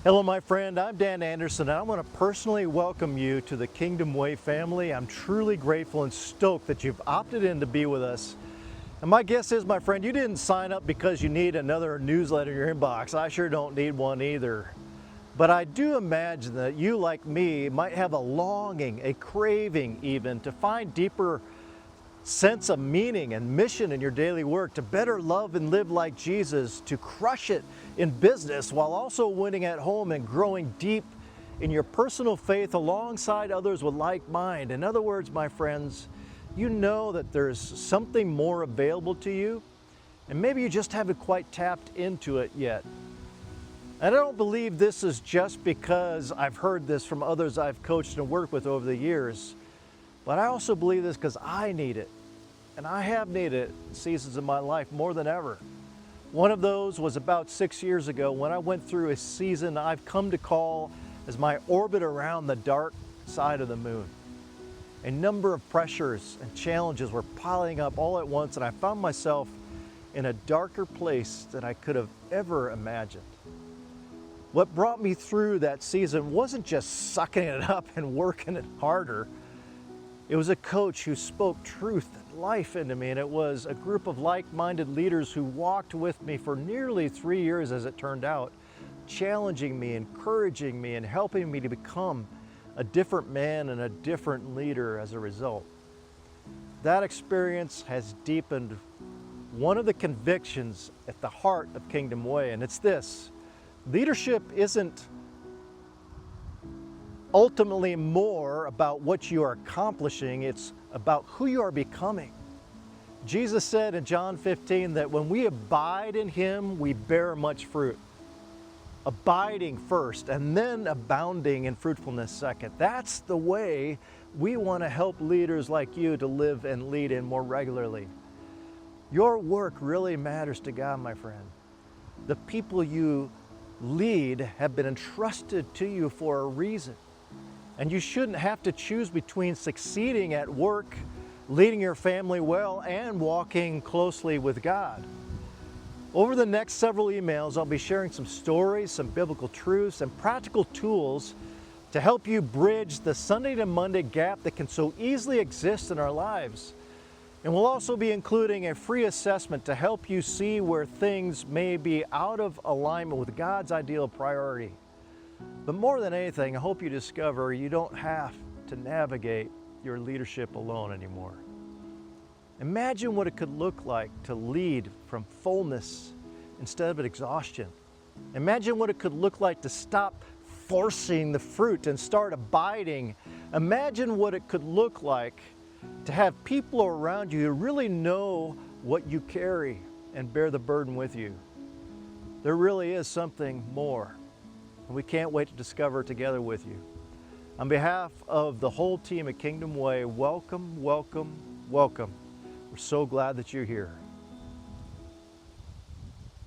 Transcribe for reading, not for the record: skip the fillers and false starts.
Hello, my friend. I'm Dan Anderson, and I want to personally welcome you to the Kingdom Way family. I'm truly grateful and stoked that you've opted in to be with us. And my guess is, my friend, you didn't sign up because you need another newsletter in your inbox. I sure don't need one either. But I do imagine that you, like me, might have a longing, a craving even, to find deeper sense of meaning and mission in your daily work, to better love and live like Jesus, to crush it in business while also winning at home and growing deep in your personal faith alongside others with like mind. In other words, my friends, you know that there's something more available to you, and maybe you just haven't quite tapped into it yet. And I don't believe this is just because I've heard this from others I've coached and worked with over the years. But I also believe this because I need it, and I have needed it in seasons of my life more than ever. One of those was about 6 years ago when I went through a season I've come to call as my orbit around the dark side of the moon. A number of pressures and challenges were piling up all at once, and I found myself in a darker place than I could have ever imagined. What brought me through that season wasn't just sucking it up and working it harder. It was a coach who spoke truth and life into me, and it was a group of like-minded leaders who walked with me for nearly 3 years, as it turned out, challenging me, encouraging me, and helping me to become a different man and a different leader as a result. That experience has deepened one of the convictions at the heart of Kingdom Way, and it's this: leadership isn't ultimately more about what you are accomplishing, it's about who you are becoming. Jesus said in John 15 that when we abide in Him, we bear much fruit. Abiding first, and then abounding in fruitfulness second. That's the way we want to help leaders like you to live and lead in more regularly. Your work really matters to God, my friend. The people you lead have been entrusted to you for a reason. And you shouldn't have to choose between succeeding at work, leading your family well, and walking closely with God. Over the next several emails, I'll be sharing some stories, some biblical truths, and practical tools to help you bridge the Sunday to Monday gap that can so easily exist in our lives. And we'll also be including a free assessment to help you see where things may be out of alignment with God's ideal priority. But more than anything, I hope you discover you don't have to navigate your leadership alone anymore. Imagine what it could look like to lead from fullness instead of exhaustion. Imagine what it could look like to stop forcing the fruit and start abiding. Imagine what it could look like to have people around you who really know what you carry and bear the burden with you. There really is something more, and we can't wait to discover it together with you. On behalf of the whole team at Kingdom Way, welcome, welcome, welcome. We're so glad that you're here.